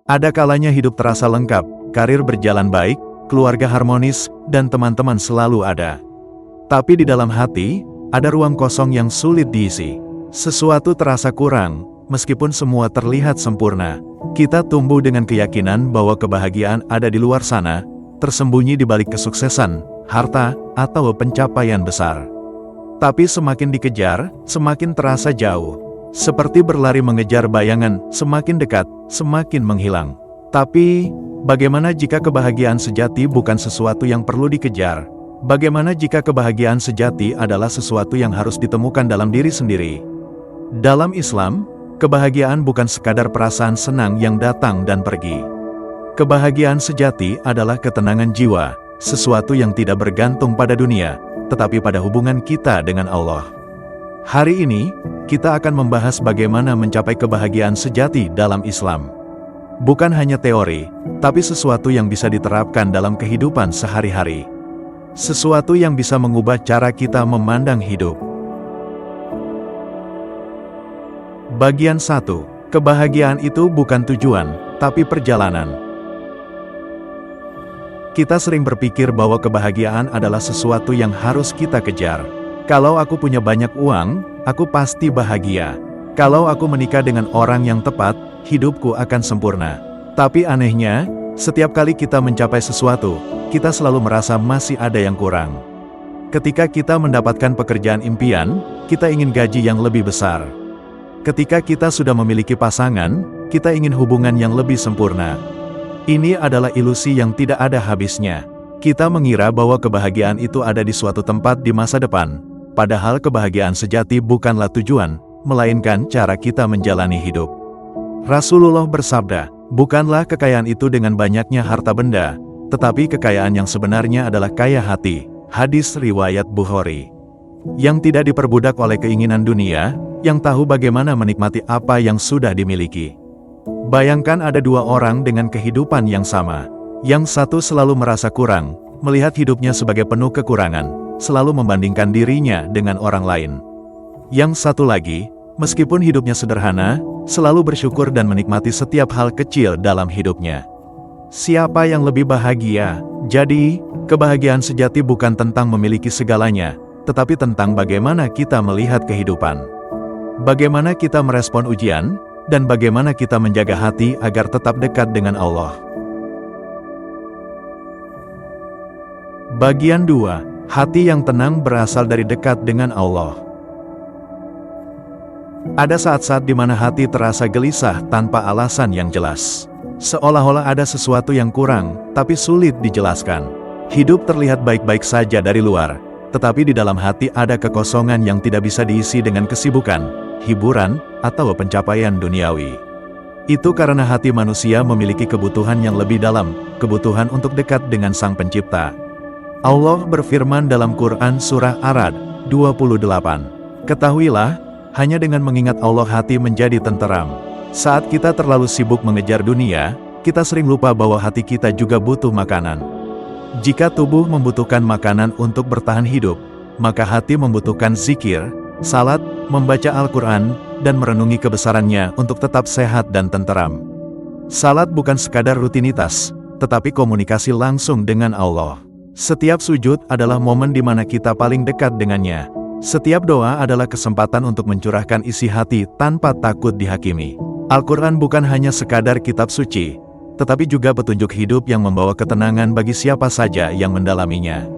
Ada kalanya hidup terasa lengkap, karir berjalan baik, keluarga harmonis, dan teman-teman selalu ada. Tapi di dalam hati, ada ruang kosong yang sulit diisi. Sesuatu terasa kurang, meskipun semua terlihat sempurna. Kita tumbuh dengan keyakinan bahwa kebahagiaan ada di luar sana, tersembunyi di balik kesuksesan, harta, atau pencapaian besar. Tapi semakin dikejar, semakin terasa jauh. Seperti berlari mengejar bayangan, semakin dekat, semakin menghilang. Tapi, bagaimana jika kebahagiaan sejati bukan sesuatu yang perlu dikejar? Bagaimana jika kebahagiaan sejati adalah sesuatu yang harus ditemukan dalam diri sendiri? Dalam Islam, kebahagiaan bukan sekadar perasaan senang yang datang dan pergi. Kebahagiaan sejati adalah ketenangan jiwa, sesuatu yang tidak bergantung pada dunia, tetapi pada hubungan kita dengan Allah. Hari ini, kita akan membahas bagaimana mencapai kebahagiaan sejati dalam Islam. Bukan hanya teori, tapi sesuatu yang bisa diterapkan dalam kehidupan sehari-hari. Sesuatu yang bisa mengubah cara kita memandang hidup. Bagian 1. Kebahagiaan itu bukan tujuan, tapi perjalanan. Kita sering berpikir bahwa kebahagiaan adalah sesuatu yang harus kita kejar. Kalau aku punya banyak uang, aku pasti bahagia. Kalau aku menikah dengan orang yang tepat, hidupku akan sempurna. Tapi anehnya, setiap kali kita mencapai sesuatu, kita selalu merasa masih ada yang kurang. Ketika kita mendapatkan pekerjaan impian, kita ingin gaji yang lebih besar. Ketika kita sudah memiliki pasangan, kita ingin hubungan yang lebih sempurna. Ini adalah ilusi yang tidak ada habisnya. Kita mengira bahwa kebahagiaan itu ada di suatu tempat di masa depan. Padahal kebahagiaan sejati bukanlah tujuan, melainkan cara kita menjalani hidup. Rasulullah bersabda, bukanlah kekayaan itu dengan banyaknya harta benda, tetapi kekayaan yang sebenarnya adalah kaya hati. Hadis riwayat Bukhari. Yang tidak diperbudak oleh keinginan dunia, yang tahu bagaimana menikmati apa yang sudah dimiliki. Bayangkan ada dua orang dengan kehidupan yang sama. Yang satu selalu merasa kurang, melihat hidupnya sebagai penuh kekurangan, selalu membandingkan dirinya dengan orang lain. Yang satu lagi, meskipun hidupnya sederhana, selalu bersyukur dan menikmati setiap hal kecil dalam hidupnya. Siapa yang lebih bahagia? Jadi, kebahagiaan sejati bukan tentang memiliki segalanya, tetapi tentang bagaimana kita melihat kehidupan. Bagaimana kita merespon ujian, dan bagaimana kita menjaga hati agar tetap dekat dengan Allah. Bagian 2. Hati yang tenang berasal dari dekat dengan Allah. Ada saat-saat di mana hati terasa gelisah tanpa alasan yang jelas. Seolah-olah ada sesuatu yang kurang, tapi sulit dijelaskan. Hidup terlihat baik-baik saja dari luar, tetapi di dalam hati ada kekosongan yang tidak bisa diisi dengan kesibukan, hiburan, atau pencapaian duniawi. Itu karena hati manusia memiliki kebutuhan yang lebih dalam, kebutuhan untuk dekat dengan Sang Pencipta. Allah berfirman dalam Quran Surah Ar-Ra'd 28. Ketahuilah, hanya dengan mengingat Allah hati menjadi tenteram. Saat kita terlalu sibuk mengejar dunia, kita sering lupa bahwa hati kita juga butuh makanan. Jika tubuh membutuhkan makanan untuk bertahan hidup, maka hati membutuhkan zikir, salat, membaca Al-Quran, dan merenungi kebesarannya untuk tetap sehat dan tenteram. Salat bukan sekadar rutinitas, tetapi komunikasi langsung dengan Allah. Setiap sujud adalah momen di mana kita paling dekat dengannya. Setiap doa adalah kesempatan untuk mencurahkan isi hati tanpa takut dihakimi. Al-Quran bukan hanya sekadar kitab suci, tetapi juga petunjuk hidup yang membawa ketenangan bagi siapa saja yang mendalaminya.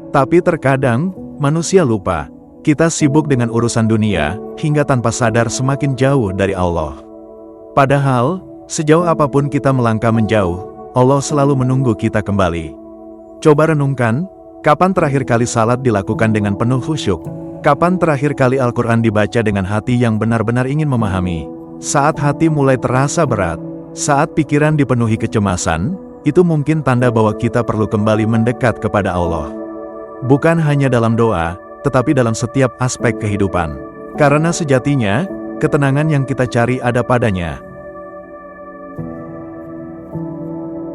Tapi terkadang, manusia lupa. Kita sibuk dengan urusan dunia, hingga tanpa sadar semakin jauh dari Allah. Padahal, sejauh apapun kita melangkah menjauh, Allah selalu menunggu kita kembali. Coba renungkan, kapan terakhir kali salat dilakukan dengan penuh khusyuk? Kapan terakhir kali Al-Quran dibaca dengan hati yang benar-benar ingin memahami? Saat hati mulai terasa berat, saat pikiran dipenuhi kecemasan, itu mungkin tanda bahwa kita perlu kembali mendekat kepada Allah. Bukan hanya dalam doa, tetapi dalam setiap aspek kehidupan. Karena sejatinya, ketenangan yang kita cari ada padanya.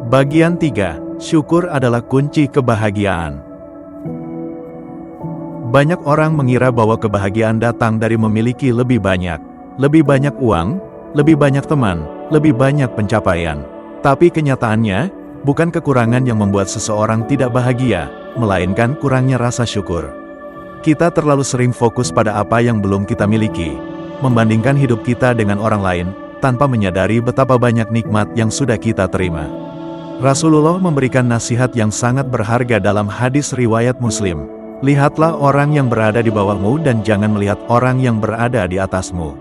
Bagian 3. Syukur adalah kunci kebahagiaan. Banyak orang mengira bahwa kebahagiaan datang dari memiliki lebih banyak uang, lebih banyak teman, lebih banyak pencapaian. Tapi kenyataannya, bukan kekurangan yang membuat seseorang tidak bahagia, melainkan kurangnya rasa syukur. Kita terlalu sering fokus pada apa yang belum kita miliki, membandingkan hidup kita dengan orang lain, tanpa menyadari betapa banyak nikmat yang sudah kita terima. Rasulullah memberikan nasihat yang sangat berharga dalam hadis riwayat Muslim. Lihatlah orang yang berada di bawahmu dan jangan melihat orang yang berada di atasmu.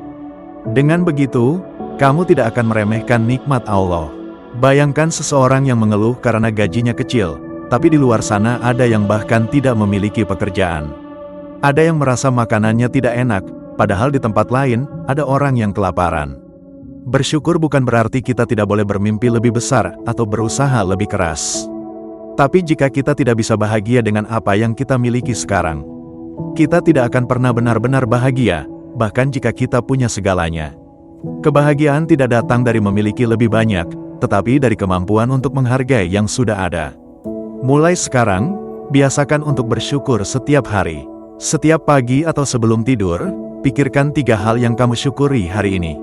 Dengan begitu, kamu tidak akan meremehkan nikmat Allah. Bayangkan seseorang yang mengeluh karena gajinya kecil, tapi di luar sana ada yang bahkan tidak memiliki pekerjaan. Ada yang merasa makanannya tidak enak, padahal di tempat lain, ada orang yang kelaparan. Bersyukur bukan berarti kita tidak boleh bermimpi lebih besar atau berusaha lebih keras. Tapi jika kita tidak bisa bahagia dengan apa yang kita miliki sekarang, kita tidak akan pernah benar-benar bahagia, bahkan jika kita punya segalanya. Kebahagiaan tidak datang dari memiliki lebih banyak, tetapi dari kemampuan untuk menghargai yang sudah ada. Mulai sekarang, biasakan untuk bersyukur setiap hari. Setiap pagi atau sebelum tidur, pikirkan 3 hal yang kamu syukuri hari ini.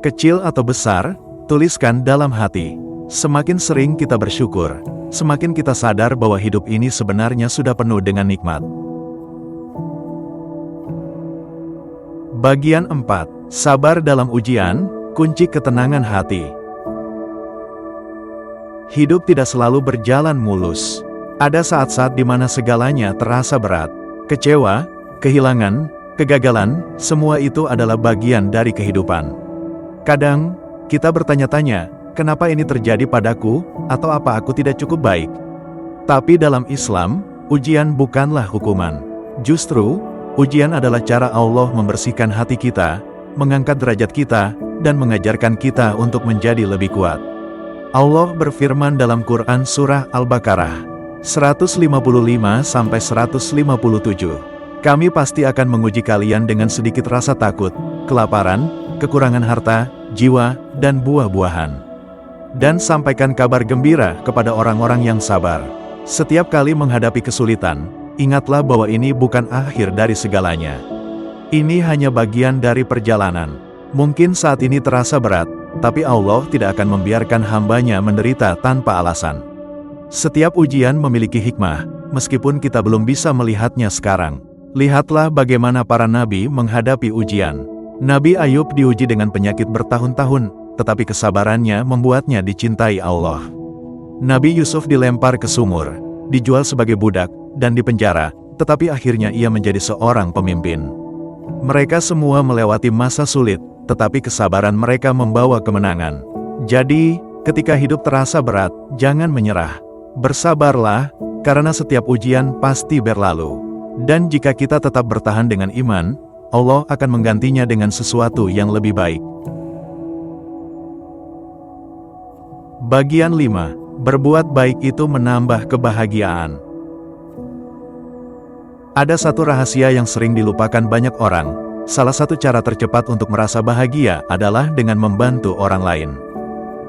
Kecil atau besar, tuliskan dalam hati. Semakin sering kita bersyukur, semakin kita sadar bahwa hidup ini sebenarnya sudah penuh dengan nikmat. Bagian 4. Sabar dalam ujian, kunci ketenangan hati. Hidup tidak selalu berjalan mulus. Ada saat-saat di mana segalanya terasa berat. Kecewa, kehilangan, kegagalan, semua itu adalah bagian dari kehidupan. Kadang, kita bertanya-tanya, kenapa ini terjadi padaku, atau apa aku tidak cukup baik? Tapi dalam Islam, ujian bukanlah hukuman. Justru, ujian adalah cara Allah membersihkan hati kita, mengangkat derajat kita, dan mengajarkan kita untuk menjadi lebih kuat. Allah berfirman dalam Quran Surah Al-Baqarah 155-157. Kami pasti akan menguji kalian dengan sedikit rasa takut, kelaparan, kekurangan harta, jiwa, dan buah-buahan. Dan sampaikan kabar gembira kepada orang-orang yang sabar. Setiap kali menghadapi kesulitan, ingatlah bahwa ini bukan akhir dari segalanya. Ini hanya bagian dari perjalanan. Mungkin saat ini terasa berat, tapi Allah tidak akan membiarkan hambanya menderita tanpa alasan. Setiap ujian memiliki hikmah, meskipun kita belum bisa melihatnya sekarang. Lihatlah bagaimana para nabi menghadapi ujian. Nabi Ayub diuji dengan penyakit bertahun-tahun, tetapi kesabarannya membuatnya dicintai Allah. Nabi Yusuf dilempar ke sumur, dijual sebagai budak, dan dipenjara, tetapi akhirnya ia menjadi seorang pemimpin. Mereka semua melewati masa sulit, tetapi kesabaran mereka membawa kemenangan. Jadi, ketika hidup terasa berat, jangan menyerah. Bersabarlah, karena setiap ujian pasti berlalu. Dan jika kita tetap bertahan dengan iman, Allah akan menggantinya dengan sesuatu yang lebih baik. Bagian 5. Berbuat baik itu menambah kebahagiaan. Ada satu rahasia yang sering dilupakan banyak orang. Salah satu cara tercepat untuk merasa bahagia adalah dengan membantu orang lain.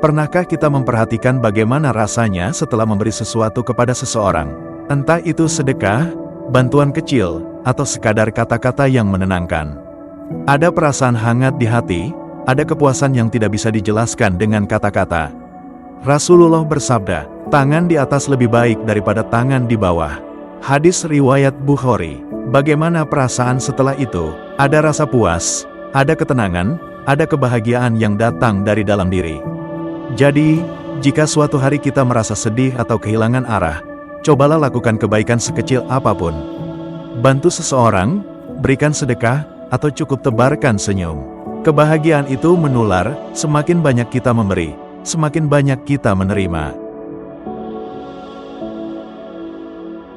Pernahkah kita memperhatikan bagaimana rasanya setelah memberi sesuatu kepada seseorang? Entah itu sedekah, bantuan kecil, atau sekadar kata-kata yang menenangkan. Ada perasaan hangat di hati, ada kepuasan yang tidak bisa dijelaskan dengan kata-kata. Rasulullah bersabda, tangan di atas lebih baik daripada tangan di bawah. Hadis riwayat Bukhari. Bagaimana perasaan setelah itu? Ada rasa puas, ada ketenangan, ada kebahagiaan yang datang dari dalam diri. Jadi, jika suatu hari kita merasa sedih atau kehilangan arah, cobalah lakukan kebaikan sekecil apapun. Bantu seseorang, berikan sedekah, atau cukup tebarkan senyum. Kebahagiaan itu menular, semakin banyak kita memberi, semakin banyak kita menerima.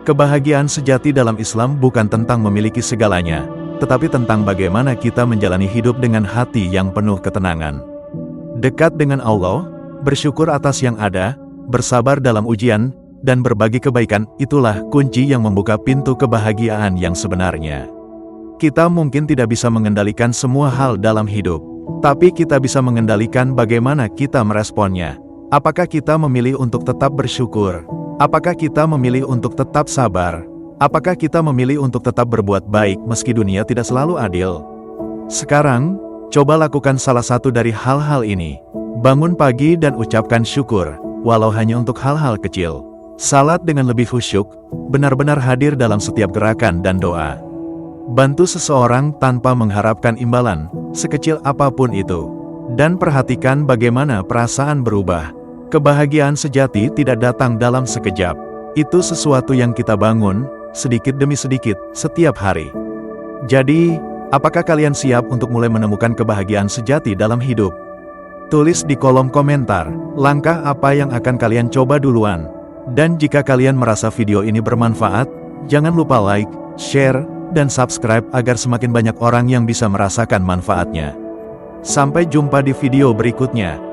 Kebahagiaan sejati dalam Islam bukan tentang memiliki segalanya, tetapi tentang bagaimana kita menjalani hidup dengan hati yang penuh ketenangan. Dekat dengan Allah, bersyukur atas yang ada, bersabar dalam ujian, dan berbagi kebaikan, itulah kunci yang membuka pintu kebahagiaan yang sebenarnya. Kita mungkin tidak bisa mengendalikan semua hal dalam hidup, tapi kita bisa mengendalikan bagaimana kita meresponnya. Apakah kita memilih untuk tetap bersyukur? Apakah kita memilih untuk tetap sabar? Apakah kita memilih untuk tetap berbuat baik meski dunia tidak selalu adil? Sekarang, coba lakukan salah satu dari hal-hal ini. Bangun pagi dan ucapkan syukur, walau hanya untuk hal-hal kecil. Salat dengan lebih khusyuk, benar-benar hadir dalam setiap gerakan dan doa. Bantu seseorang tanpa mengharapkan imbalan, sekecil apapun itu. Dan perhatikan bagaimana perasaan berubah. Kebahagiaan sejati tidak datang dalam sekejap. Itu sesuatu yang kita bangun, sedikit demi sedikit, setiap hari. Jadi, apakah kalian siap untuk mulai menemukan kebahagiaan sejati dalam hidup? Tulis di kolom komentar, langkah apa yang akan kalian coba duluan. Dan jika kalian merasa video ini bermanfaat, jangan lupa like, share, dan subscribe agar semakin banyak orang yang bisa merasakan manfaatnya. Sampai jumpa di video berikutnya.